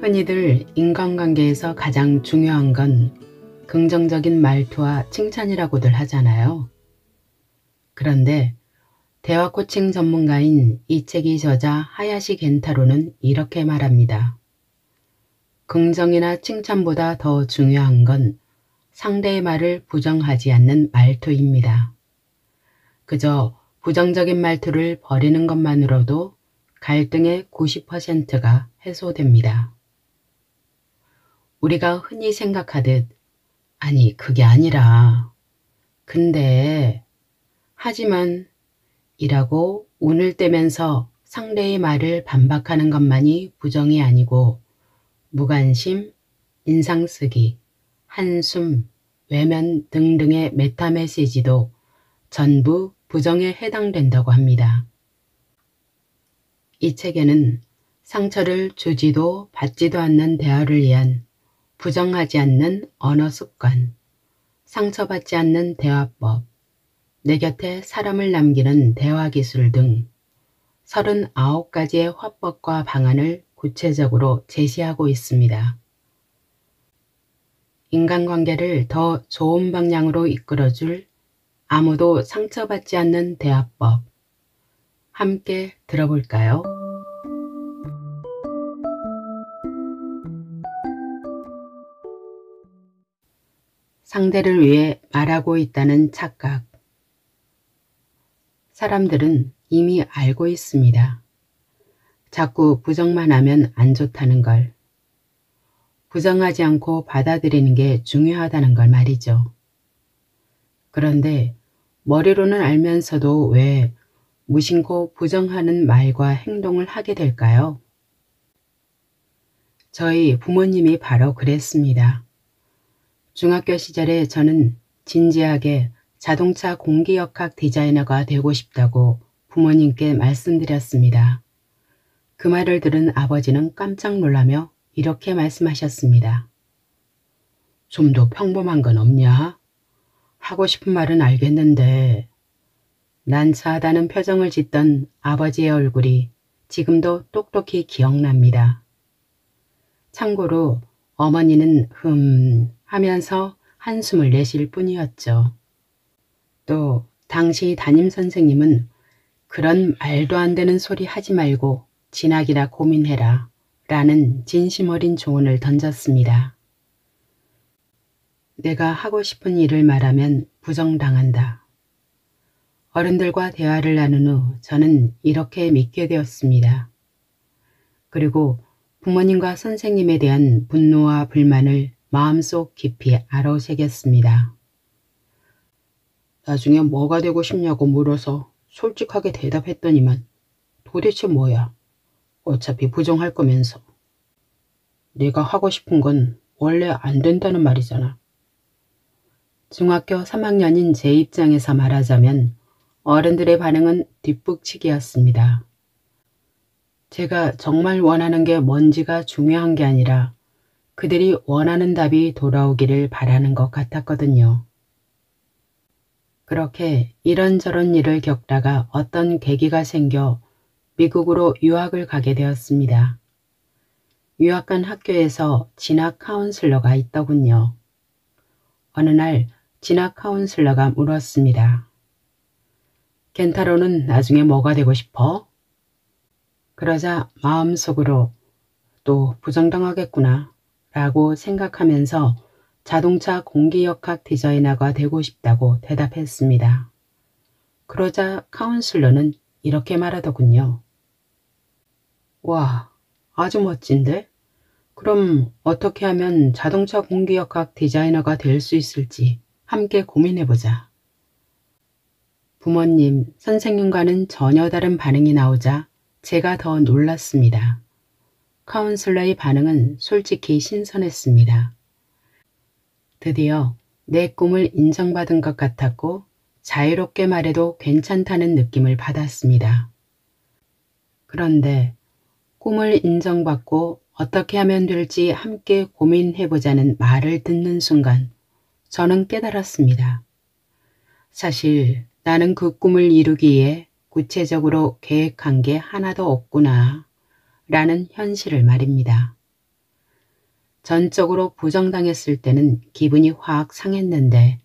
흔히들 인간관계에서 가장 중요한 건 긍정적인 말투와 칭찬이라고들 하잖아요. 그런데 대화 코칭 전문가인 이책이 저자 하야시 겐타로는 이렇게 말합니다. 긍정이나 칭찬보다 더 중요한 건 상대의 말을 부정하지 않는 말투입니다. 그저 부정적인 말투를 버리는 것만으로도 갈등의 90%가 해소됩니다. 우리가 흔히 생각하듯 아니 그게 아니라 근데 하지만 이라고 운을 떼면서 상대의 말을 반박하는 것만이 부정이 아니고 무관심, 인상쓰기, 한숨, 외면 등등의 메타메시지도 전부 부정에 해당된다고 합니다. 이 책에는 상처를 주지도 받지도 않는 대화를 위한 부정하지 않는 언어 습관, 상처받지 않는 대화법, 내 곁에 사람을 남기는 대화 기술 등 39가지의 화법과 방안을 구체적으로 제시하고 있습니다. 인간관계를 더 좋은 방향으로 이끌어줄 아무도 상처받지 않는 대화법, 함께 들어볼까요? 상대를 위해 말하고 있다는 착각. 사람들은 이미 알고 있습니다. 자꾸 부정만 하면 안 좋다는 걸. 부정하지 않고 받아들이는 게 중요하다는 걸 말이죠. 그런데 머리로는 알면서도 왜 무심코 부정하는 말과 행동을 하게 될까요? 저희 부모님이 바로 그랬습니다. 중학교 시절에 저는 진지하게 자동차 공기역학 디자이너가 되고 싶다고 부모님께 말씀드렸습니다. 그 말을 들은 아버지는 깜짝 놀라며 이렇게 말씀하셨습니다. 좀 더 평범한 건 없냐? 하고 싶은 말은 알겠는데. 난처하다는 표정을 짓던 아버지의 얼굴이 지금도 똑똑히 기억납니다. 참고로 어머니는 하면서 한숨을 내쉴 뿐이었죠. 또 당시 담임선생님은 그런 말도 안 되는 소리 하지 말고 진학이나 고민해라 라는 진심 어린 조언을 던졌습니다. 내가 하고 싶은 일을 말하면 부정당한다. 어른들과 대화를 나눈 후 저는 이렇게 믿게 되었습니다. 그리고 부모님과 선생님에 대한 분노와 불만을 마음속 깊이 아로새겼습니다. 나중에 뭐가 되고 싶냐고 물어서 솔직하게 대답했더니만 도대체 뭐야? 어차피 부정할 거면서. 내가 하고 싶은 건 원래 안 된다는 말이잖아. 중학교 3학년인 제 입장에서 말하자면 어른들의 반응은 뒷북치기였습니다. 제가 정말 원하는 게 뭔지가 중요한 게 아니라 그들이 원하는 답이 돌아오기를 바라는 것 같았거든요. 그렇게 이런저런 일을 겪다가 어떤 계기가 생겨 미국으로 유학을 가게 되었습니다. 유학 간 학교에서 진학 카운슬러가 있더군요. 어느 날 진학 카운슬러가 물었습니다. 켄타로는 나중에 뭐가 되고 싶어? 그러자 마음속으로 또 부정당하겠구나 라고 생각하면서 자동차 공기역학 디자이너가 되고 싶다고 대답했습니다. 그러자 카운슬러는 이렇게 말하더군요. 와, 아주 멋진데? 그럼 어떻게 하면 자동차 공기역학 디자이너가 될 수 있을지 함께 고민해보자. 부모님, 선생님과는 전혀 다른 반응이 나오자 제가 더 놀랐습니다. 카운슬러의 반응은 솔직히 신선했습니다. 드디어 내 꿈을 인정받은 것 같았고 자유롭게 말해도 괜찮다는 느낌을 받았습니다. 그런데 꿈을 인정받고 어떻게 하면 될지 함께 고민해보자는 말을 듣는 순간 저는 깨달았습니다. 사실 나는 그 꿈을 이루기 위해 구체적으로 계획한 게 하나도 없구나 라는 현실을 말입니다. 전적으로 부정당했을 때는 기분이 확 상했는데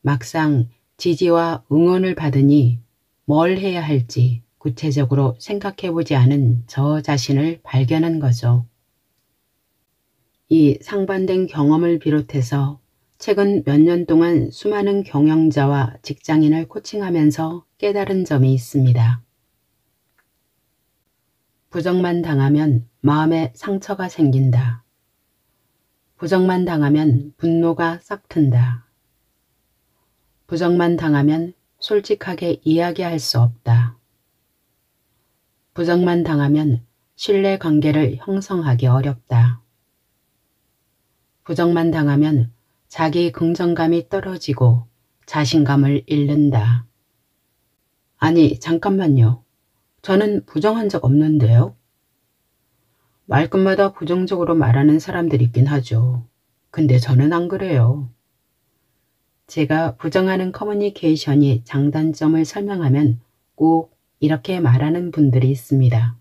막상 지지와 응원을 받으니 뭘 해야 할지 구체적으로 생각해보지 않은 저 자신을 발견한 거죠. 이 상반된 경험을 비롯해서 최근 몇 년 동안 수많은 경영자와 직장인을 코칭하면서 깨달은 점이 있습니다. 부정만 당하면 마음에 상처가 생긴다. 부정만 당하면 분노가 싹튼다. 부정만 당하면 솔직하게 이야기할 수 없다. 부정만 당하면 신뢰 관계를 형성하기 어렵다. 부정만 당하면 자기 긍정감이 떨어지고 자신감을 잃는다. 아니, 잠깐만요. 저는 부정한 적 없는데요. 말끝마다 부정적으로 말하는 사람들이 있긴 하죠. 근데 저는 안 그래요. 제가 부정하는 커뮤니케이션이 장단점을 설명하면 꼭 이렇게 말하는 분들이 있습니다.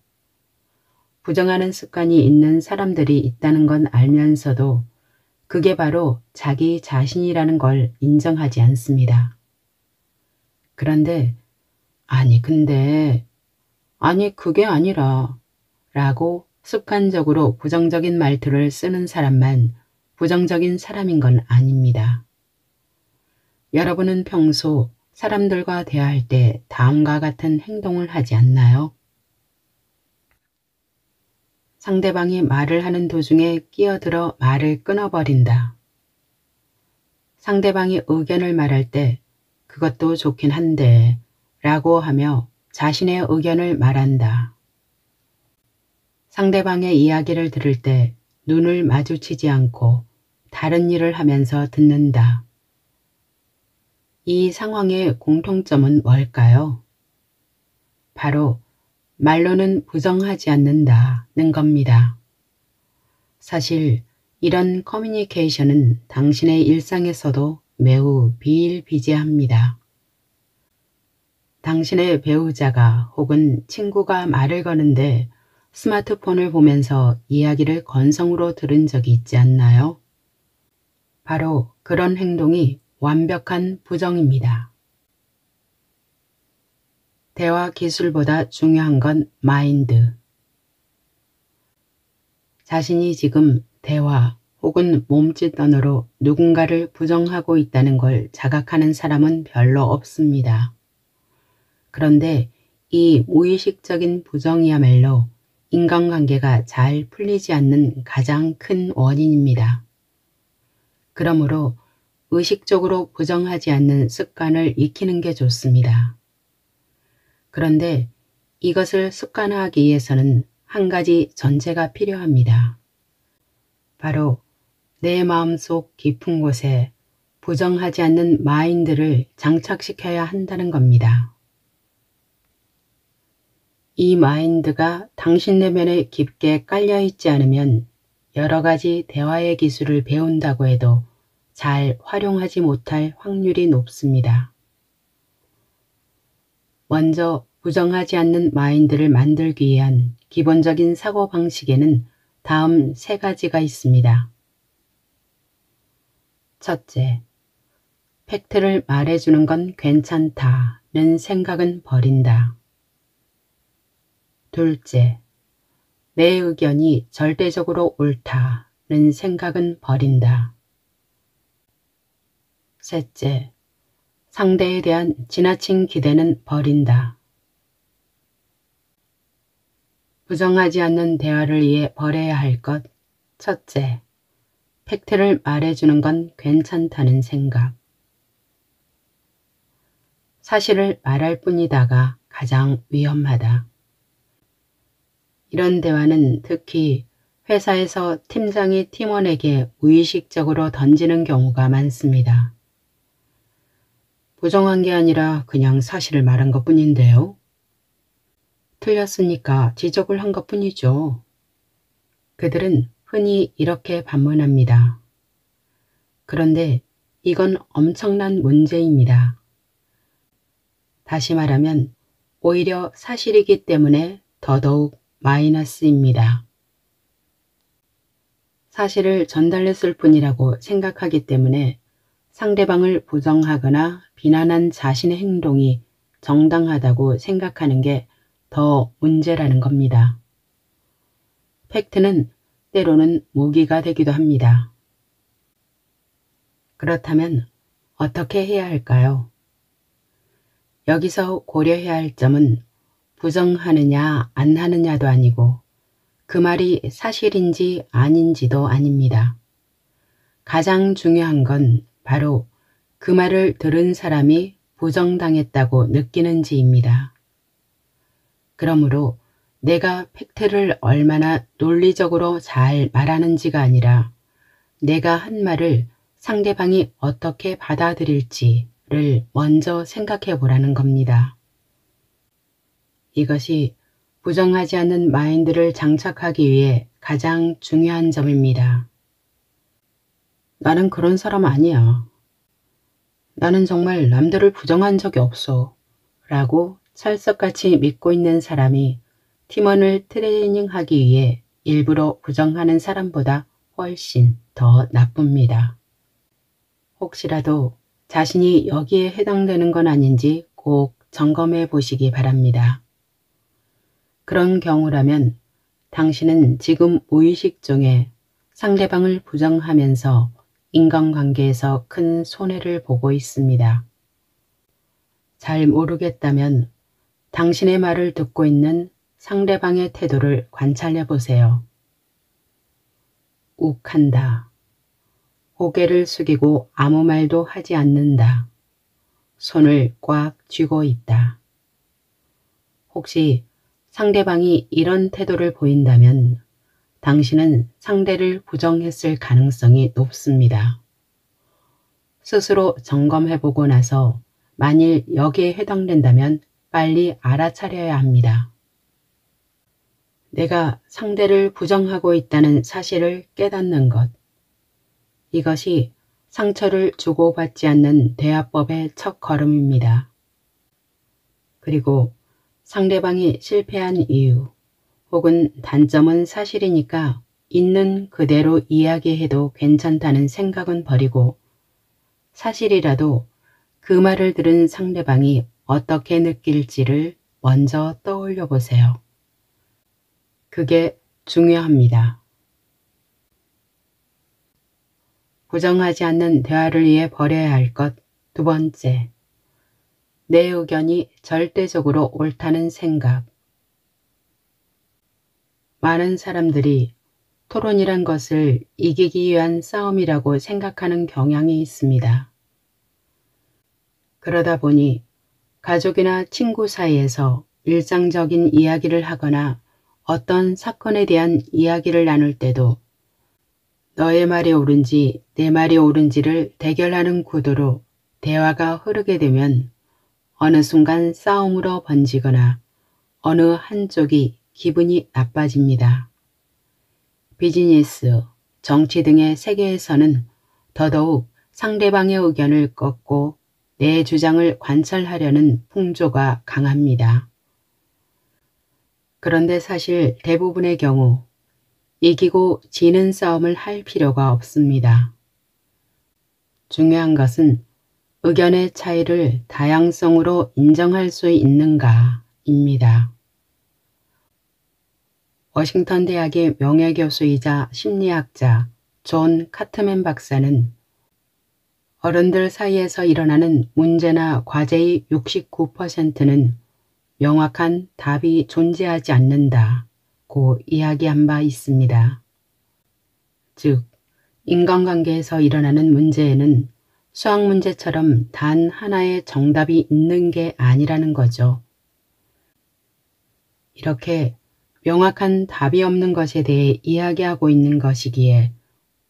부정하는 습관이 있는 사람들이 있다는 건 알면서도 그게 바로 자기 자신이라는 걸 인정하지 않습니다. 그런데 아니 그게 아니라 라고 습관적으로 부정적인 말투를 쓰는 사람만 부정적인 사람인 건 아닙니다. 여러분은 평소 사람들과 대화할 때 다음과 같은 행동을 하지 않나요? 상대방이 말을 하는 도중에 끼어들어 말을 끊어버린다. 상대방이 의견을 말할 때 그것도 좋긴 한데 라고 하며 자신의 의견을 말한다. 상대방의 이야기를 들을 때 눈을 마주치지 않고 다른 일을 하면서 듣는다. 이 상황의 공통점은 뭘까요? 바로 말로는 부정하지 않는다는 겁니다. 사실 이런 커뮤니케이션은 당신의 일상에서도 매우 비일비재합니다. 당신의 배우자가 혹은 친구가 말을 거는데 스마트폰을 보면서 이야기를 건성으로 들은 적이 있지 않나요? 바로 그런 행동이 완벽한 부정입니다. 대화 기술보다 중요한 건 마인드. 자신이 지금 대화 혹은 몸짓 언어로 누군가를 부정하고 있다는 걸 자각하는 사람은 별로 없습니다. 그런데 이 무의식적인 부정이야말로 인간관계가 잘 풀리지 않는 가장 큰 원인입니다. 그러므로 의식적으로 부정하지 않는 습관을 익히는 게 좋습니다. 그런데 이것을 습관화하기 위해서는 한 가지 전제가 필요합니다. 바로 내 마음속 깊은 곳에 부정하지 않는 마인드를 장착시켜야 한다는 겁니다. 이 마인드가 당신 내면에 깊게 깔려있지 않으면 여러 가지 대화의 기술을 배운다고 해도 잘 활용하지 못할 확률이 높습니다. 먼저 부정하지 않는 마인드를 만들기 위한 기본적인 사고방식에는 다음 세 가지가 있습니다. 첫째, 팩트를 말해주는 건 괜찮다는 생각은 버린다. 둘째, 내 의견이 절대적으로 옳다는 생각은 버린다. 셋째, 상대에 대한 지나친 기대는 버린다. 부정하지 않는 대화를 위해 버려야 할 것. 첫째, 팩트를 말해주는 건 괜찮다는 생각. 사실을 말할 뿐이다가 가장 위험하다. 이런 대화는 특히 회사에서 팀장이 팀원에게 무의식적으로 던지는 경우가 많습니다. 부정한 게 아니라 그냥 사실을 말한 것뿐인데요. 틀렸으니까 지적을 한 것뿐이죠. 그들은 흔히 이렇게 반문합니다. 그런데 이건 엄청난 문제입니다. 다시 말하면 오히려 사실이기 때문에 더더욱 마이너스입니다. 사실을 전달했을 뿐이라고 생각하기 때문에 상대방을 부정하거나 비난한 자신의 행동이 정당하다고 생각하는 게 더 문제라는 겁니다. 팩트는 때로는 무기가 되기도 합니다. 그렇다면 어떻게 해야 할까요? 여기서 고려해야 할 점은 부정하느냐 안 하느냐도 아니고 그 말이 사실인지 아닌지도 아닙니다. 가장 중요한 건 바로 그 말을 들은 사람이 부정당했다고 느끼는지입니다. 그러므로 내가 팩트를 얼마나 논리적으로 잘 말하는지가 아니라 내가 한 말을 상대방이 어떻게 받아들일지를 먼저 생각해 보라는 겁니다. 이것이 부정하지 않는 마인드를 장착하기 위해 가장 중요한 점입니다. 나는 그런 사람 아니야. 나는 정말 남들을 부정한 적이 없어. 라고 찰떡같이 믿고 있는 사람이 팀원을 트레이닝하기 위해 일부러 부정하는 사람보다 훨씬 더 나쁩니다. 혹시라도 자신이 여기에 해당되는 건 아닌지 꼭 점검해 보시기 바랍니다. 그런 경우라면 당신은 지금 무의식 중에 상대방을 부정하면서 인간관계에서 큰 손해를 보고 있습니다. 잘 모르겠다면 당신의 말을 듣고 있는 상대방의 태도를 관찰해 보세요. 욱한다. 고개를 숙이고 아무 말도 하지 않는다. 손을 꽉 쥐고 있다. 혹시 상대방이 이런 태도를 보인다면 당신은 상대를 부정했을 가능성이 높습니다. 스스로 점검해보고 나서 만일 여기에 해당된다면 빨리 알아차려야 합니다. 내가 상대를 부정하고 있다는 사실을 깨닫는 것. 이것이 상처를 주고받지 않는 대화법의 첫 걸음입니다. 그리고 상대방이 실패한 이유 혹은 단점은 사실이니까 있는 그대로 이야기해도 괜찮다는 생각은 버리고 사실이라도 그 말을 들은 상대방이 어떻게 느낄지를 먼저 떠올려 보세요. 그게 중요합니다. 부정하지 않는 대화를 위해 버려야 할 것 두 번째. 내 의견이 절대적으로 옳다는 생각. 많은 사람들이 토론이란 것을 이기기 위한 싸움이라고 생각하는 경향이 있습니다. 그러다 보니 가족이나 친구 사이에서 일상적인 이야기를 하거나 어떤 사건에 대한 이야기를 나눌 때도 너의 말이 옳은지 내 말이 옳은지를 대결하는 구도로 대화가 흐르게 되면 어느 순간 싸움으로 번지거나 어느 한쪽이 기분이 나빠집니다. 비즈니스, 정치 등의 세계에서는 더더욱 상대방의 의견을 꺾고 내 주장을 관철하려는 풍조가 강합니다. 그런데 사실 대부분의 경우 이기고 지는 싸움을 할 필요가 없습니다. 중요한 것은 의견의 차이를 다양성으로 인정할 수 있는가입니다. 워싱턴 대학의 명예교수이자 심리학자 존 카트맨 박사는 어른들 사이에서 일어나는 문제나 과제의 69%는 명확한 답이 존재하지 않는다고 이야기한 바 있습니다. 즉, 인간관계에서 일어나는 문제에는 수학 문제처럼 단 하나의 정답이 있는 게 아니라는 거죠. 이렇게 명확한 답이 없는 것에 대해 이야기하고 있는 것이기에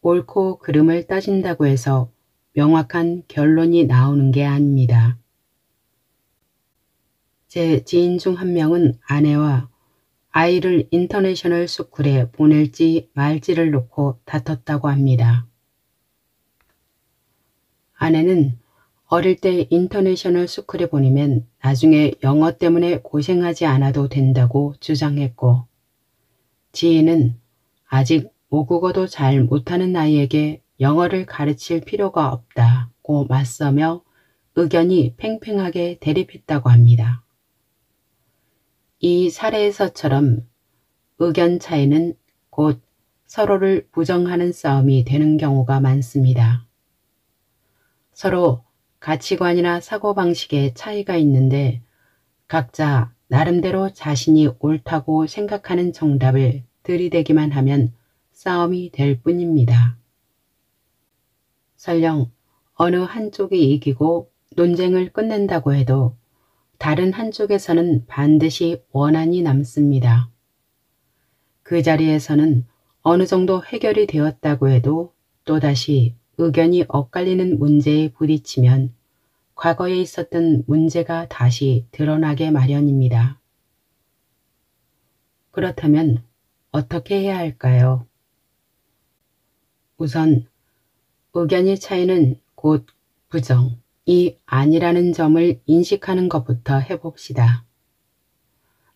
옳고 그름을 따진다고 해서 명확한 결론이 나오는 게 아닙니다. 제 지인 중 한 명은 아내와 아이를 인터내셔널 스쿨에 보낼지 말지를 놓고 다퉜다고 합니다. 아내는 어릴 때 인터내셔널 스쿨에 보내면 나중에 영어 때문에 고생하지 않아도 된다고 주장했고 지인은 아직 모국어도 잘 못하는 아이에게 영어를 가르칠 필요가 없다고 맞서며 의견이 팽팽하게 대립했다고 합니다. 이 사례에서처럼 의견 차이는 곧 서로를 부정하는 싸움이 되는 경우가 많습니다. 서로 가치관이나 사고방식의 차이가 있는데 각자 나름대로 자신이 옳다고 생각하는 정답을 들이대기만 하면 싸움이 될 뿐입니다. 설령 어느 한쪽이 이기고 논쟁을 끝낸다고 해도 다른 한쪽에서는 반드시 원한이 남습니다. 그 자리에서는 어느 정도 해결이 되었다고 해도 또다시 의견이 엇갈리는 문제에 부딪히면 과거에 있었던 문제가 다시 드러나게 마련입니다. 그렇다면 어떻게 해야 할까요? 우선 의견의 차이는 곧 부정이 아니라는 점을 인식하는 것부터 해봅시다.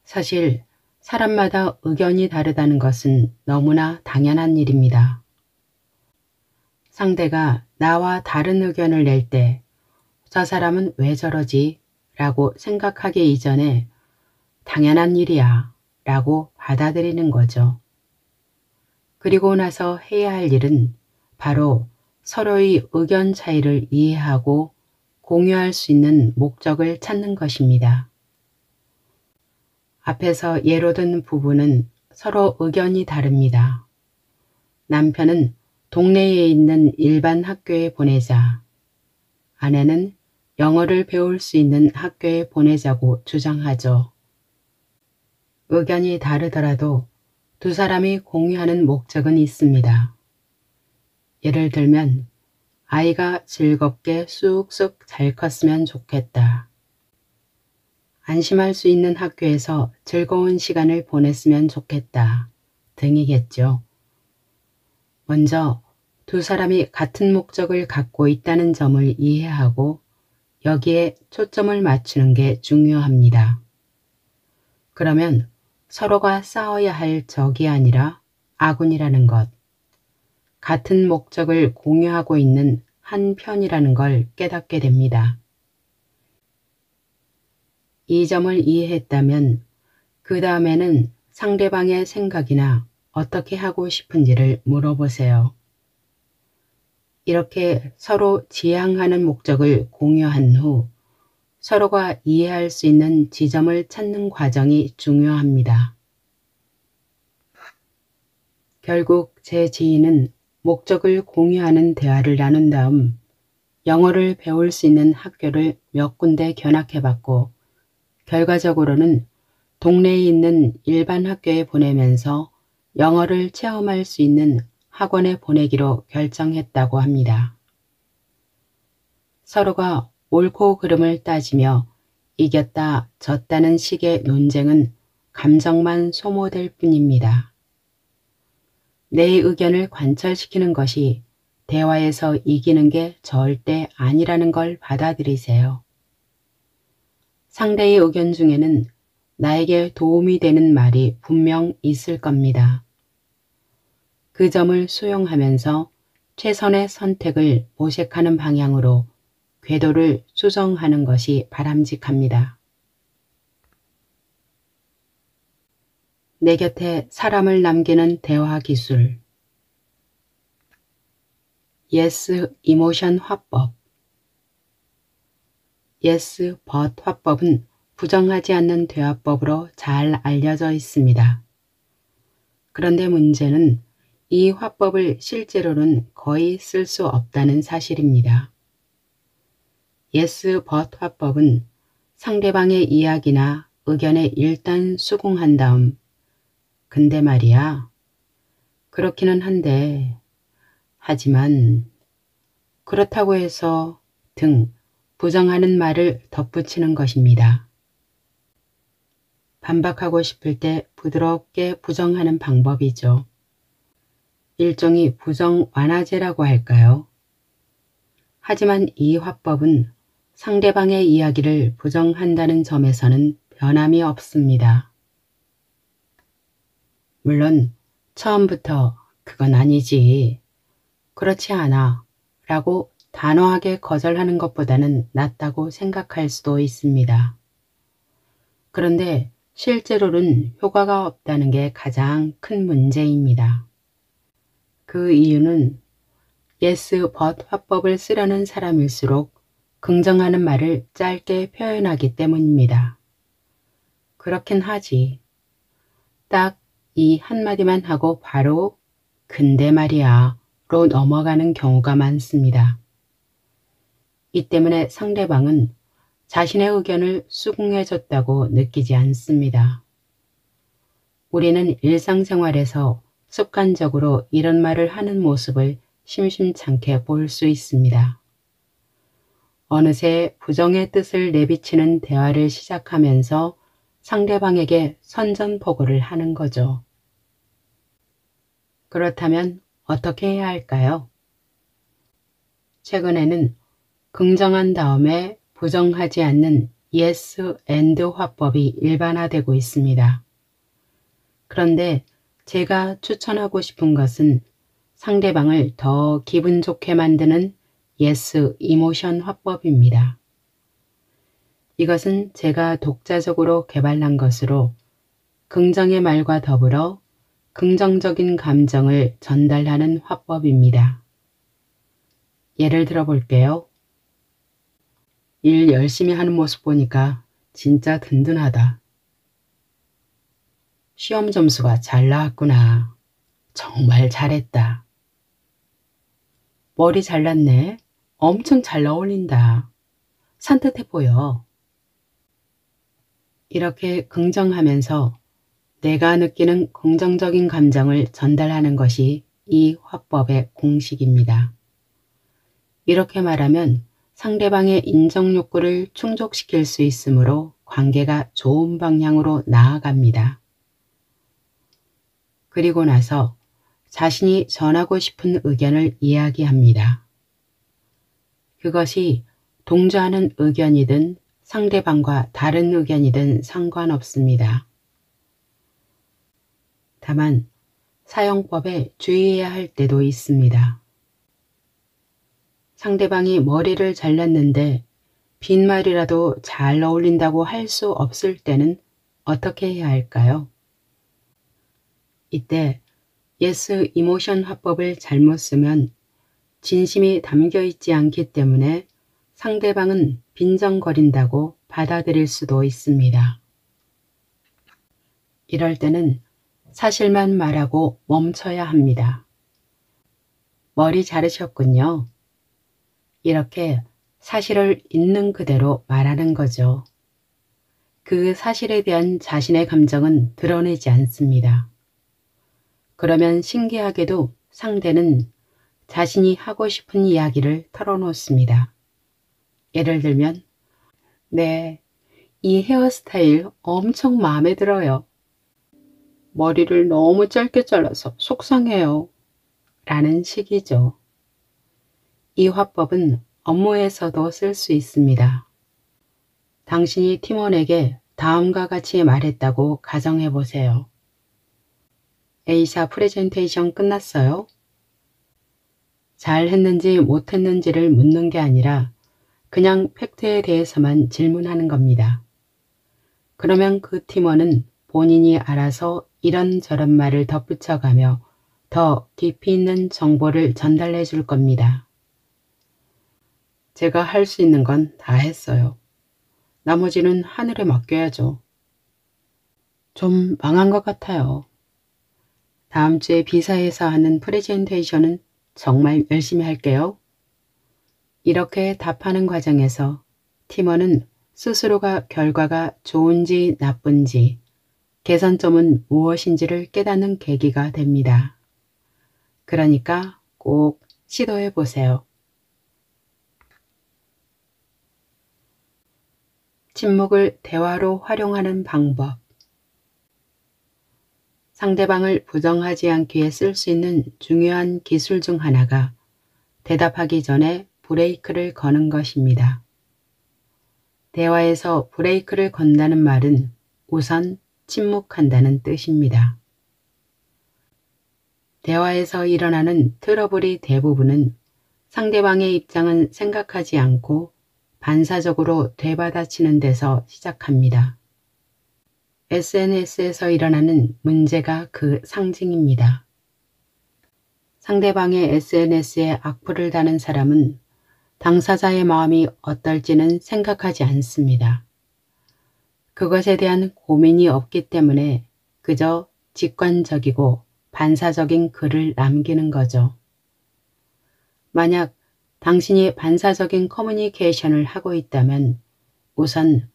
사실 사람마다 의견이 다르다는 것은 너무나 당연한 일입니다. 상대가 나와 다른 의견을 낼 때 저 사람은 왜 저러지? 라고 생각하기 이전에 당연한 일이야 라고 받아들이는 거죠. 그리고 나서 해야 할 일은 바로 서로의 의견 차이를 이해하고 공유할 수 있는 목적을 찾는 것입니다. 앞에서 예로 든 부부는 서로 의견이 다릅니다. 남편은 동네에 있는 일반 학교에 보내자, 아내는 영어를 배울 수 있는 학교에 보내자고 주장하죠. 의견이 다르더라도 두 사람이 공유하는 목적은 있습니다. 예를 들면 아이가 즐겁게 쑥쑥 잘 컸으면 좋겠다. 안심할 수 있는 학교에서 즐거운 시간을 보냈으면 좋겠다 등이겠죠. 먼저 두 사람이 같은 목적을 갖고 있다는 점을 이해하고 여기에 초점을 맞추는 게 중요합니다. 그러면 서로가 싸워야 할 적이 아니라 아군이라는 것, 같은 목적을 공유하고 있는 한 편이라는 걸 깨닫게 됩니다. 이 점을 이해했다면 그 다음에는 상대방의 생각이나 어떻게 하고 싶은지를 물어보세요. 이렇게 서로 지향하는 목적을 공유한 후 서로가 이해할 수 있는 지점을 찾는 과정이 중요합니다. 결국 제 지인은 목적을 공유하는 대화를 나눈 다음 영어를 배울 수 있는 학교를 몇 군데 견학해봤고 결과적으로는 동네에 있는 일반 학교에 보내면서 영어를 체험할 수 있는 학원에 보내기로 결정했다고 합니다. 서로가 옳고 그름을 따지며 이겼다 졌다는 식의 논쟁은 감정만 소모될 뿐입니다. 내 의견을 관철시키는 것이 대화에서 이기는 게 절대 아니라는 걸 받아들이세요. 상대의 의견 중에는 나에게 도움이 되는 말이 분명 있을 겁니다. 그 점을 수용하면서 최선의 선택을 모색하는 방향으로 궤도를 수정하는 것이 바람직합니다. 내 곁에 사람을 남기는 대화 기술. Yes, 이모션 화법. Yes, but 화법은 부정하지 않는 대화법으로 잘 알려져 있습니다. 그런데 문제는 이 화법을 실제로는 거의 쓸 수 없다는 사실입니다. Yes, but 화법은 상대방의 이야기나 의견에 일단 수긍한 다음 근데 말이야, 그렇기는 한데, 하지만, 그렇다고 해서 등 부정하는 말을 덧붙이는 것입니다. 반박하고 싶을 때 부드럽게 부정하는 방법이죠. 일종의 부정 완화제라고 할까요? 하지만 이 화법은 상대방의 이야기를 부정한다는 점에서는 변함이 없습니다. 물론 처음부터 그건 아니지. 그렇지 않아. 라고 단호하게 거절하는 것보다는 낫다고 생각할 수도 있습니다. 그런데 실제로는 효과가 없다는 게 가장 큰 문제입니다. 그 이유는 yes but 화법을 쓰려는 사람일수록 긍정하는 말을 짧게 표현하기 때문입니다. 그렇긴 하지. 딱 이 한마디만 하고 바로 근데 말이야 로 넘어가는 경우가 많습니다. 이 때문에 상대방은 자신의 의견을 수긍해줬다고 느끼지 않습니다. 우리는 일상생활에서 습관적으로 이런 말을 하는 모습을 심심찮게 볼 수 있습니다. 어느새 부정의 뜻을 내비치는 대화를 시작하면서 상대방에게 선전포고를 하는 거죠. 그렇다면 어떻게 해야 할까요? 최근에는 긍정한 다음에 부정하지 않는 yes and 화법이 일반화되고 있습니다. 그런데 제가 추천하고 싶은 것은 상대방을 더 기분 좋게 만드는 yes 이모션 화법입니다. 이것은 제가 독자적으로 개발한 것으로 긍정의 말과 더불어 긍정적인 감정을 전달하는 화법입니다. 예를 들어 볼게요. 일 열심히 하는 모습 보니까 진짜 든든하다. 시험 점수가 잘 나왔구나. 정말 잘했다. 머리 잘랐네. 엄청 잘 어울린다. 산뜻해 보여. 이렇게 긍정하면서 내가 느끼는 긍정적인 감정을 전달하는 것이 이 화법의 공식입니다. 이렇게 말하면 상대방의 인정 욕구를 충족시킬 수 있으므로 관계가 좋은 방향으로 나아갑니다. 그리고 나서 자신이 전하고 싶은 의견을 이야기합니다. 그것이 동조하는 의견이든 상대방과 다른 의견이든 상관없습니다. 다만 사용법에 주의해야 할 때도 있습니다. 상대방이 머리를 잘랐는데 빈 말이라도 잘 어울린다고 할 수 없을 때는 어떻게 해야 할까요? 이때 yes 이모션 화법을 잘못 쓰면 진심이 담겨 있지 않기 때문에 상대방은 빈정거린다고 받아들일 수도 있습니다. 이럴 때는 사실만 말하고 멈춰야 합니다. 머리 자르셨군요. 이렇게 사실을 있는 그대로 말하는 거죠. 그 사실에 대한 자신의 감정은 드러내지 않습니다. 그러면 신기하게도 상대는 자신이 하고 싶은 이야기를 털어놓습니다. 예를 들면, 네, 이 헤어스타일 엄청 마음에 들어요. 머리를 너무 짧게 잘라서 속상해요. 라는 식이죠. 이 화법은 업무에서도 쓸 수 있습니다. 당신이 팀원에게 다음과 같이 말했다고 가정해 보세요. A사 프레젠테이션 끝났어요? 잘 했는지 못했는지를 묻는 게 아니라 그냥 팩트에 대해서만 질문하는 겁니다. 그러면 그 팀원은 본인이 알아서 이런저런 말을 덧붙여가며 더 깊이 있는 정보를 전달해 줄 겁니다. 제가 할 수 있는 건 다 했어요. 나머지는 하늘에 맡겨야죠. 좀 망한 것 같아요. 다음 주에 비사에서 하는 프레젠테이션은 정말 열심히 할게요. 이렇게 답하는 과정에서 팀원은 스스로가 결과가 좋은지 나쁜지, 개선점은 무엇인지를 깨닫는 계기가 됩니다. 그러니까 꼭 시도해 보세요. 침묵을 대화로 활용하는 방법. 상대방을 부정하지 않기 위해 쓸 수 있는 중요한 기술 중 하나가 대답하기 전에 브레이크를 거는 것입니다. 대화에서 브레이크를 건다는 말은 우선 침묵한다는 뜻입니다. 대화에서 일어나는 트러블이 대부분은 상대방의 입장은 생각하지 않고 반사적으로 되받아치는 데서 시작합니다. SNS에서 일어나는 문제가 그 상징입니다. 상대방의 SNS에 악플을 다는 사람은 당사자의 마음이 어떨지는 생각하지 않습니다. 그것에 대한 고민이 없기 때문에 그저 직관적이고 반사적인 글을 남기는 거죠. 만약 당신이 반사적인 커뮤니케이션을 하고 있다면 우선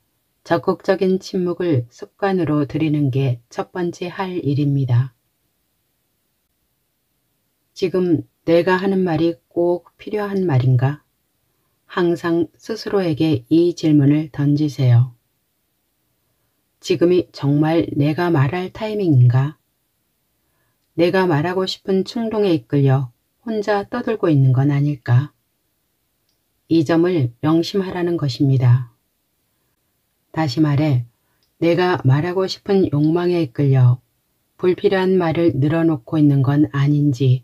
적극적인 침묵을 습관으로 들이는 게 첫 번째 할 일입니다. 지금 내가 하는 말이 꼭 필요한 말인가? 항상 스스로에게 이 질문을 던지세요. 지금이 정말 내가 말할 타이밍인가? 내가 말하고 싶은 충동에 이끌려 혼자 떠들고 있는 건 아닐까? 이 점을 명심하라는 것입니다. 다시 말해, 내가 말하고 싶은 욕망에 이끌려 불필요한 말을 늘어놓고 있는 건 아닌지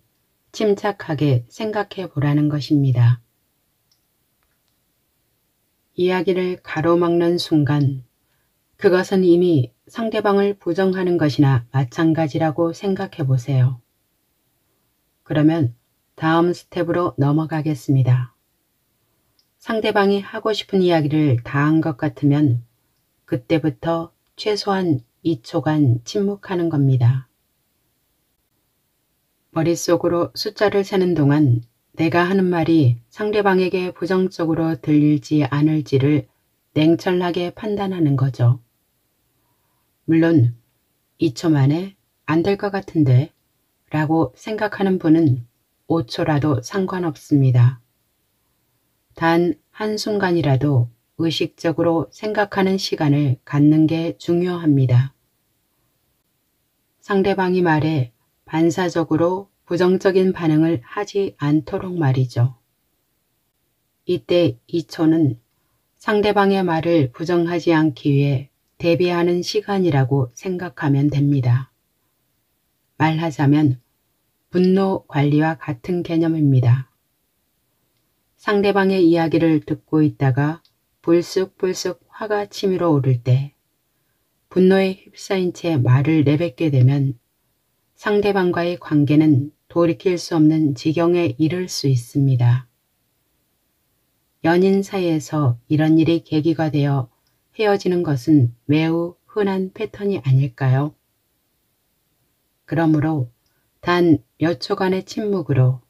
침착하게 생각해 보라는 것입니다. 이야기를 가로막는 순간 그것은 이미 상대방을 부정하는 것이나 마찬가지라고 생각해 보세요. 그러면 다음 스텝으로 넘어가겠습니다. 상대방이 하고 싶은 이야기를 다 한 것 같으면 그때부터 최소한 2초간 침묵하는 겁니다. 머릿속으로 숫자를 세는 동안 내가 하는 말이 상대방에게 부정적으로 들릴지 않을지를 냉철하게 판단하는 거죠. 물론 2초 만에 안 될 것 같은데 라고 생각하는 분은 5초라도 상관없습니다. 단 한순간이라도 의식적으로 생각하는 시간을 갖는 게 중요합니다. 상대방이 말에 반사적으로 부정적인 반응을 하지 않도록 말이죠. 이때 2초는 상대방의 말을 부정하지 않기 위해 대비하는 시간이라고 생각하면 됩니다. 말하자면 분노 관리와 같은 개념입니다. 상대방의 이야기를 듣고 있다가 불쑥불쑥 화가 치밀어 오를 때 분노에 휩싸인 채 말을 내뱉게 되면 상대방과의 관계는 돌이킬 수 없는 지경에 이를 수 있습니다. 연인 사이에서 이런 일이 계기가 되어 헤어지는 것은 매우 흔한 패턴이 아닐까요? 그러므로 단 몇 초간의 침묵으로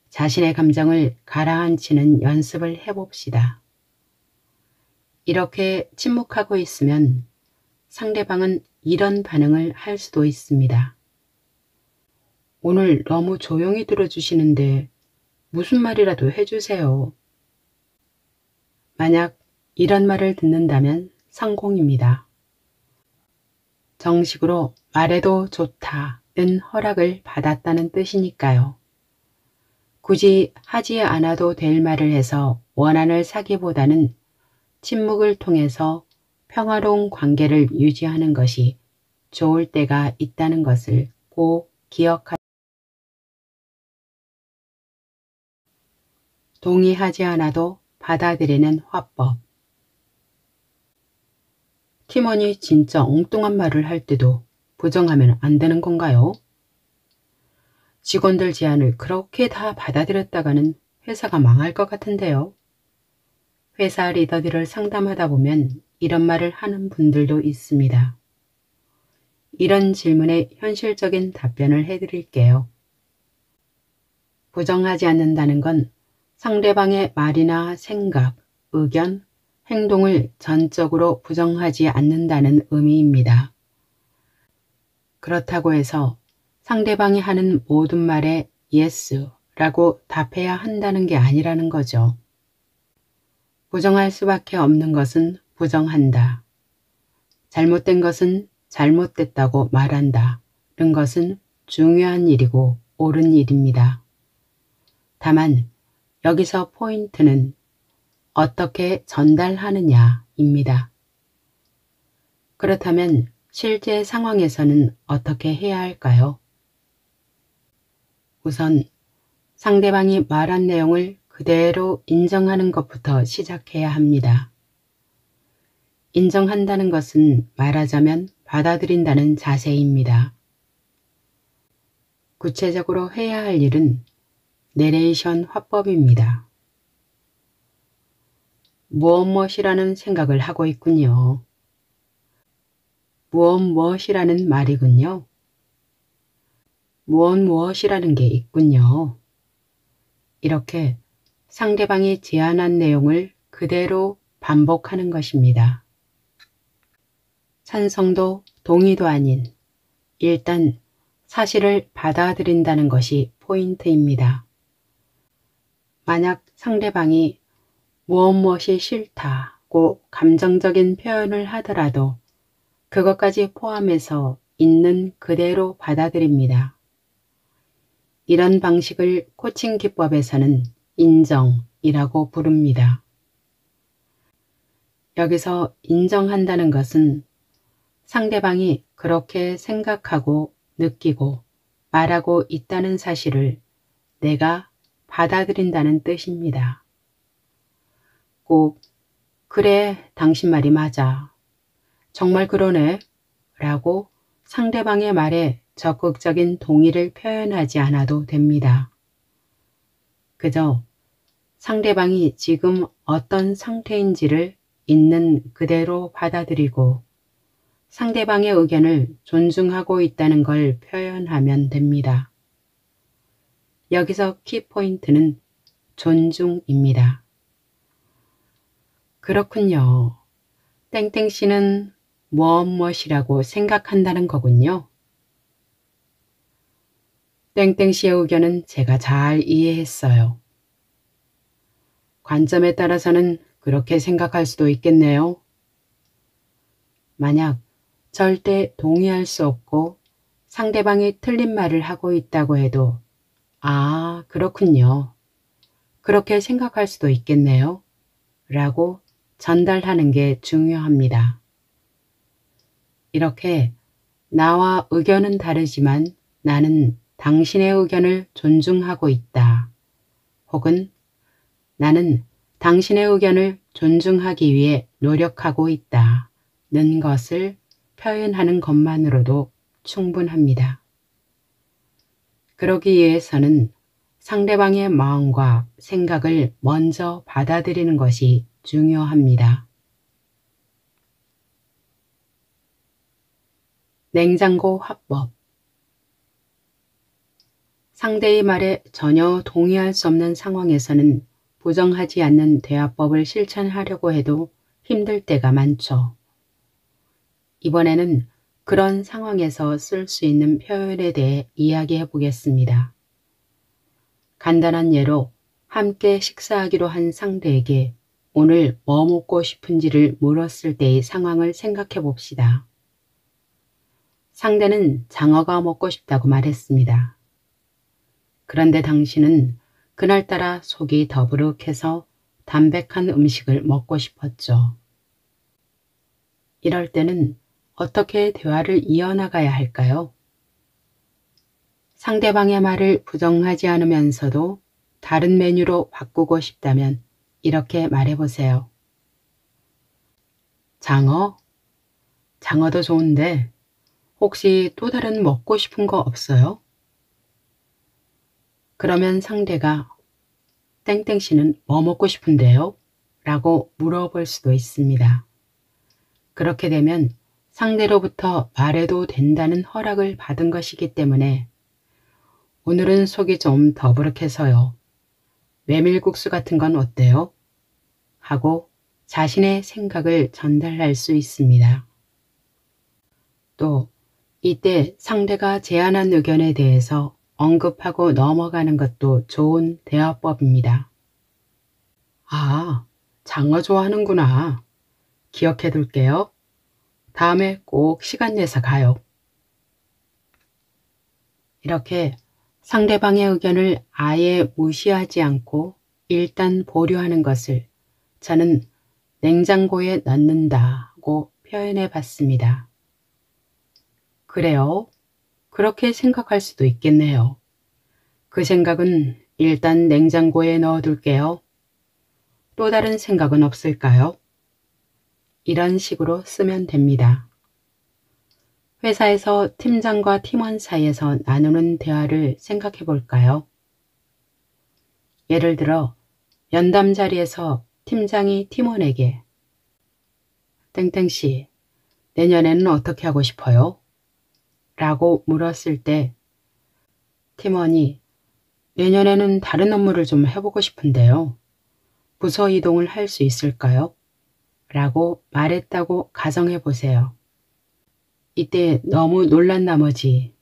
자신의 감정을 가라앉히는 연습을 해봅시다. 이렇게 침묵하고 있으면 상대방은 이런 반응을 할 수도 있습니다. 오늘 너무 조용히 들어주시는데 무슨 말이라도 해주세요. 만약 이런 말을 듣는다면 성공입니다. 정식으로 말해도 좋다는 허락을 받았다는 뜻이니까요. 굳이 하지 않아도 될 말을 해서 원한을 사기보다는 침묵을 통해서 평화로운 관계를 유지하는 것이 좋을 때가 있다는 것을 꼭 기억하세요. 동의하지 않아도 받아들이는 화법. 팀원이 진짜 엉뚱한 말을 할 때도 부정하면 안 되는 건가요? 직원들 제안을 그렇게 다 받아들였다가는 회사가 망할 것 같은데요. 회사 리더들을 상담하다 보면 이런 말을 하는 분들도 있습니다. 이런 질문에 현실적인 답변을 해드릴게요. 부정하지 않는다는 건 상대방의 말이나 생각, 의견, 행동을 전적으로 부정하지 않는다는 의미입니다. 그렇다고 해서 상대방이 하는 모든 말에 예스라고 답해야 한다는 게 아니라는 거죠. 부정할 수밖에 없는 것은 부정한다. 잘못된 것은 잘못됐다고 말한다는 것은 중요한 일이고 옳은 일입니다. 다만 여기서 포인트는 어떻게 전달하느냐입니다. 그렇다면 실제 상황에서는 어떻게 해야 할까요? 우선 상대방이 말한 내용을 그대로 인정하는 것부터 시작해야 합니다. 인정한다는 것은 말하자면 받아들인다는 자세입니다. 구체적으로 해야 할 일은 내레이션 화법입니다. 무엇이라는 생각을 하고 있군요. 무엇이라는 말이군요. 무엇이라는 게 있군요. 이렇게 상대방이 제안한 내용을 그대로 반복하는 것입니다. 찬성도 동의도 아닌 일단 사실을 받아들인다는 것이 포인트입니다. 만약 상대방이 무엇이 싫다고 감정적인 표현을 하더라도 그것까지 포함해서 있는 그대로 받아들입니다. 이런 방식을 코칭 기법에서는 인정이라고 부릅니다. 여기서 인정한다는 것은 상대방이 그렇게 생각하고 느끼고 말하고 있다는 사실을 내가 받아들인다는 뜻입니다. 꼭 그래, 당신 말이 맞아. 정말 그러네 라고 상대방의 말에 적극적인 동의를 표현하지 않아도 됩니다. 그저 상대방이 지금 어떤 상태인지를 있는 그대로 받아들이고 상대방의 의견을 존중하고 있다는 걸 표현하면 됩니다. 여기서 키포인트는 존중입니다. 그렇군요. 땡땡씨는 무엇이라고 생각한다는 거군요. 땡땡씨의 의견은 제가 잘 이해했어요. 관점에 따라서는 그렇게 생각할 수도 있겠네요. 만약 절대 동의할 수 없고 상대방이 틀린 말을 하고 있다고 해도 아, 그렇군요. 그렇게 생각할 수도 있겠네요. 라고 전달하는 게 중요합니다. 이렇게 나와 의견은 다르지만 나는 당신의 의견을 존중하고 있다. 혹은 나는 당신의 의견을 존중하기 위해 노력하고 있다는 것을 표현하는 것만으로도 충분합니다. 그러기 위해서는 상대방의 마음과 생각을 먼저 받아들이는 것이 중요합니다. 냉장고 화법. 상대의 말에 전혀 동의할 수 없는 상황에서는 부정하지 않는 대화법을 실천하려고 해도 힘들 때가 많죠. 이번에는 그런 상황에서 쓸 수 있는 표현에 대해 이야기해 보겠습니다. 간단한 예로 함께 식사하기로 한 상대에게 오늘 뭐 먹고 싶은지를 물었을 때의 상황을 생각해 봅시다. 상대는 장어가 먹고 싶다고 말했습니다. 그런데 당신은 그날따라 속이 더부룩해서 담백한 음식을 먹고 싶었죠. 이럴 때는 어떻게 대화를 이어나가야 할까요? 상대방의 말을 부정하지 않으면서도 다른 메뉴로 바꾸고 싶다면 이렇게 말해보세요. 장어? 장어도 좋은데 혹시 또 다른 먹고 싶은 거 없어요? 그러면 상대가 땡땡씨는 뭐 먹고 싶은데요? 라고 물어볼 수도 있습니다. 그렇게 되면 상대로부터 말해도 된다는 허락을 받은 것이기 때문에 오늘은 속이 좀 더부룩해서요. 메밀국수 같은 건 어때요? 하고 자신의 생각을 전달할 수 있습니다. 또 이때 상대가 제안한 의견에 대해서 언급하고 넘어가는 것도 좋은 대화법입니다. 아, 장어 좋아하는구나. 기억해 둘게요. 다음에 꼭 시간 내서 가요. 이렇게 상대방의 의견을 아예 무시하지 않고 일단 보류하는 것을 저는 냉장고에 넣는다고 표현해 봤습니다. 그래요. 그렇게 생각할 수도 있겠네요. 그 생각은 일단 냉장고에 넣어둘게요. 또 다른 생각은 없을까요? 이런 식으로 쓰면 됩니다. 회사에서 팀장과 팀원 사이에서 나누는 대화를 생각해 볼까요? 예를 들어 연담 자리에서 팀장이 팀원에게 땡땡씨, 내년에는 어떻게 하고 싶어요? 라고 물었을 때 팀원이 내년에는 다른 업무를 좀 해보고 싶은데요. 부서 이동을 할 수 있을까요? 라고 말했다고 가정해 보세요. 이때 너무 놀란 나머지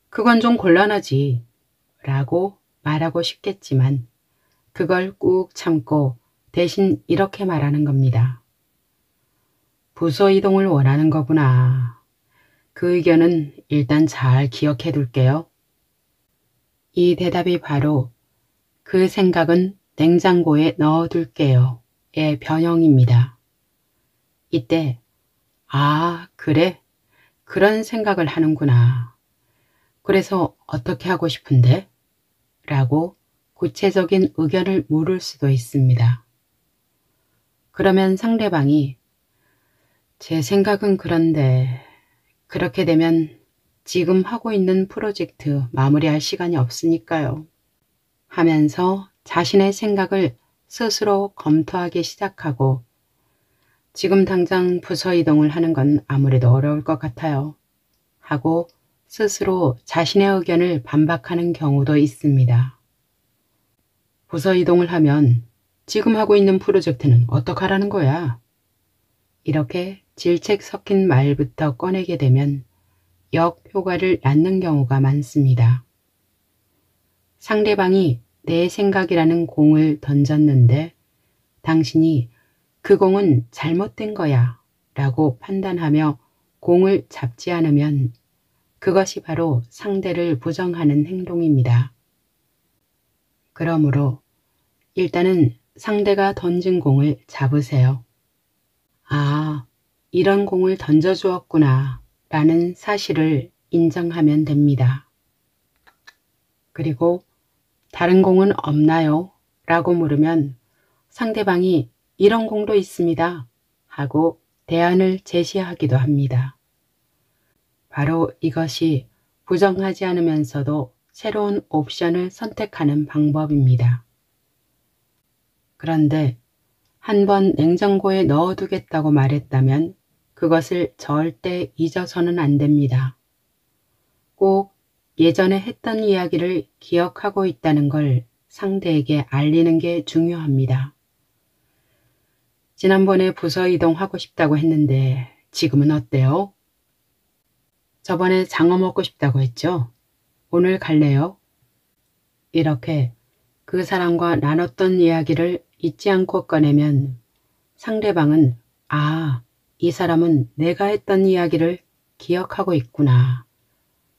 그건 좀 곤란하지 라고 말하고 싶겠지만 그걸 꾹 참고 대신 이렇게 말하는 겁니다. 부서 이동을 원하는 거구나. 그 의견은 일단 잘 기억해 둘게요. 이 대답이 바로 그 생각은 냉장고에 넣어둘게요 의 변형입니다. 이때 아, 그래? 그런 생각을 하는구나. 그래서 어떻게 하고 싶은데? 라고 구체적인 의견을 물을 수도 있습니다. 그러면 상대방이 제 생각은 그런데 그렇게 되면 지금 하고 있는 프로젝트 마무리할 시간이 없으니까요. 하면서 자신의 생각을 스스로 검토하기 시작하고 지금 당장 부서 이동을 하는 건 아무래도 어려울 것 같아요. 하고 스스로 자신의 의견을 반박하는 경우도 있습니다. 부서 이동을 하면 지금 하고 있는 프로젝트는 어떡하라는 거야? 이렇게 질책 섞인 말부터 꺼내게 되면 역효과를 낳는 경우가 많습니다. 상대방이 내 생각이라는 공을 던졌는데 당신이 그 공은 잘못된 거야 라고 판단하며 공을 잡지 않으면 그것이 바로 상대를 부정하는 행동입니다. 그러므로 일단은 상대가 던진 공을 잡으세요. 아, 이런 공을 던져주었구나 라는 사실을 인정하면 됩니다. 그리고 다른 공은 없나요? 라고 물으면 상대방이 이런 공도 있습니다 하고 대안을 제시하기도 합니다. 바로 이것이 부정하지 않으면서도 새로운 옵션을 선택하는 방법입니다. 그런데 한번 냉장고에 넣어두겠다고 말했다면 그것을 절대 잊어서는 안 됩니다. 꼭 예전에 했던 이야기를 기억하고 있다는 걸 상대에게 알리는 게 중요합니다. 지난번에 부서 이동하고 싶다고 했는데 지금은 어때요? 저번에 장어 먹고 싶다고 했죠? 오늘 갈래요? 이렇게 그 사람과 나눴던 이야기를 잊지 않고 꺼내면 상대방은 아, 이 사람은 내가 했던 이야기를 기억하고 있구나.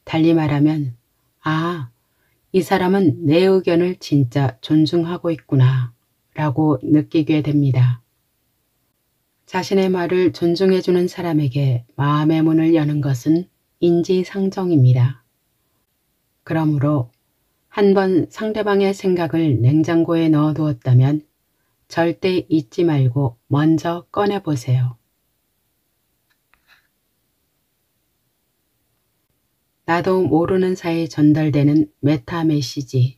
달리 말하면 아, 이 사람은 내 의견을 진짜 존중하고 있구나 라고 느끼게 됩니다. 자신의 말을 존중해주는 사람에게 마음의 문을 여는 것은 인지상정입니다. 그러므로 한번 상대방의 생각을 냉장고에 넣어두었다면 절대 잊지 말고 먼저 꺼내보세요. 나도 모르는 사이에 전달되는 메타 메시지.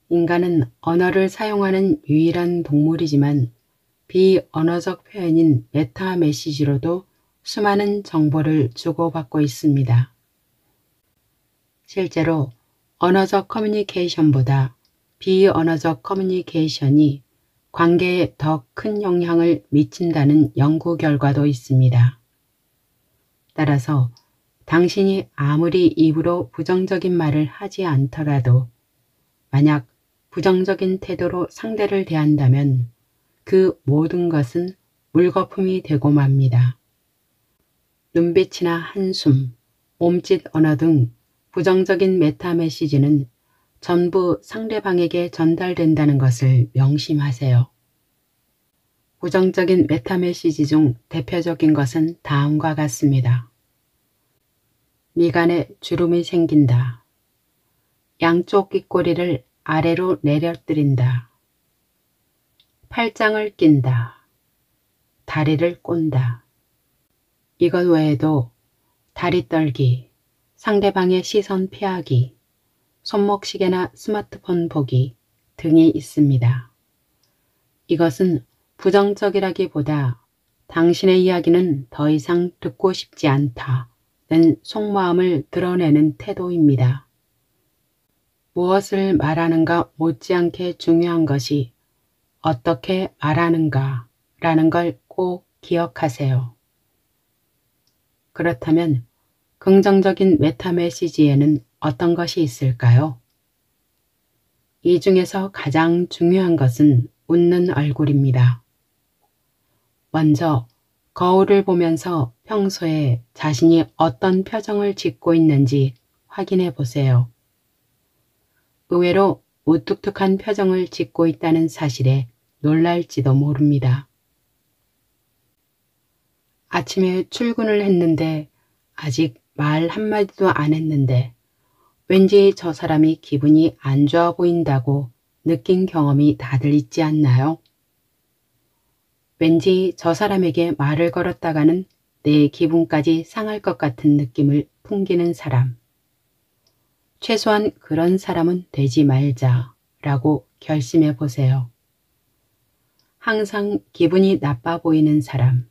인간은 언어를 사용하는 유일한 동물이지만 비언어적 표현인 메타 메시지로도 수많은 정보를 주고받고 있습니다. 실제로 언어적 커뮤니케이션보다 비언어적 커뮤니케이션이 관계에 더 큰 영향을 미친다는 연구 결과도 있습니다. 따라서 당신이 아무리 입으로 부정적인 말을 하지 않더라도 만약 부정적인 태도로 상대를 대한다면 그 모든 것은 물거품이 되고 맙니다. 눈빛이나 한숨, 몸짓 언어 등 부정적인 메타 메시지는 전부 상대방에게 전달된다는 것을 명심하세요. 부정적인 메타 메시지 중 대표적인 것은 다음과 같습니다. 미간에 주름이 생긴다. 양쪽 귓꼬리를 아래로 내려뜨린다. 팔짱을 낀다. 다리를 꼰다. 이것 외에도 다리 떨기, 상대방의 시선 피하기, 손목시계나 스마트폰 보기 등이 있습니다. 이것은 부정적이라기보다 당신의 이야기는 더 이상 듣고 싶지 않다는 속마음을 드러내는 태도입니다. 무엇을 말하는가 못지않게 중요한 것이 어떻게 말하는가 라는 걸 꼭 기억하세요. 그렇다면 긍정적인 메타메시지에는 어떤 것이 있을까요? 이 중에서 가장 중요한 것은 웃는 얼굴입니다. 먼저 거울을 보면서 평소에 자신이 어떤 표정을 짓고 있는지 확인해 보세요. 의외로 무뚝뚝한 표정을 짓고 있다는 사실에 놀랄지도 모릅니다. 아침에 출근을 했는데 아직 말 한마디도 안 했는데 왠지 저 사람이 기분이 안 좋아 보인다고 느낀 경험이 다들 있지 않나요? 왠지 저 사람에게 말을 걸었다가는 내 기분까지 상할 것 같은 느낌을 풍기는 사람. 최소한 그런 사람은 되지 말자라고 결심해 보세요. 항상 기분이 나빠 보이는 사람.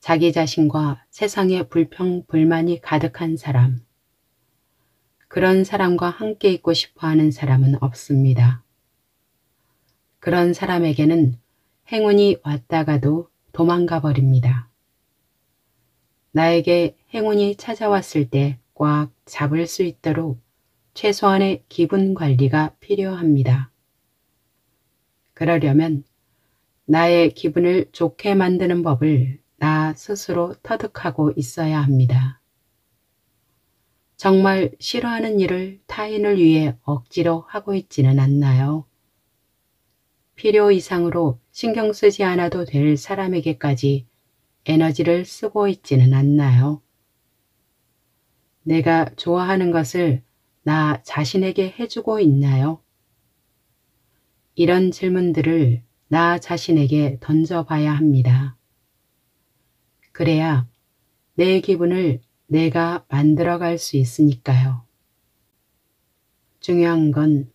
자기 자신과 세상에 불평, 불만이 가득한 사람. 그런 사람과 함께 있고 싶어 하는 사람은 없습니다. 그런 사람에게는 행운이 왔다가도 도망가 버립니다. 나에게 행운이 찾아왔을 때 꽉 잡을 수 있도록 최소한의 기분 관리가 필요합니다. 그러려면 나의 기분을 좋게 만드는 법을 나 스스로 터득하고 있어야 합니다. 정말 싫어하는 일을 타인을 위해 억지로 하고 있지는 않나요? 필요 이상으로 신경 쓰지 않아도 될 사람에게까지 에너지를 쓰고 있지는 않나요? 내가 좋아하는 것을 나 자신에게 해주고 있나요? 이런 질문들을 나 자신에게 던져봐야 합니다. 그래야 내 기분을 내가 만들어갈 수 있으니까요. 중요한 건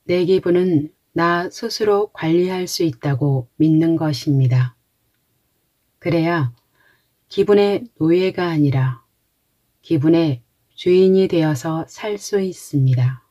내 기분은 나 스스로 관리할 수 있다고 믿는 것입니다. 그래야 기분의 노예가 아니라 기분의 주인이 되어서 살 수 있습니다.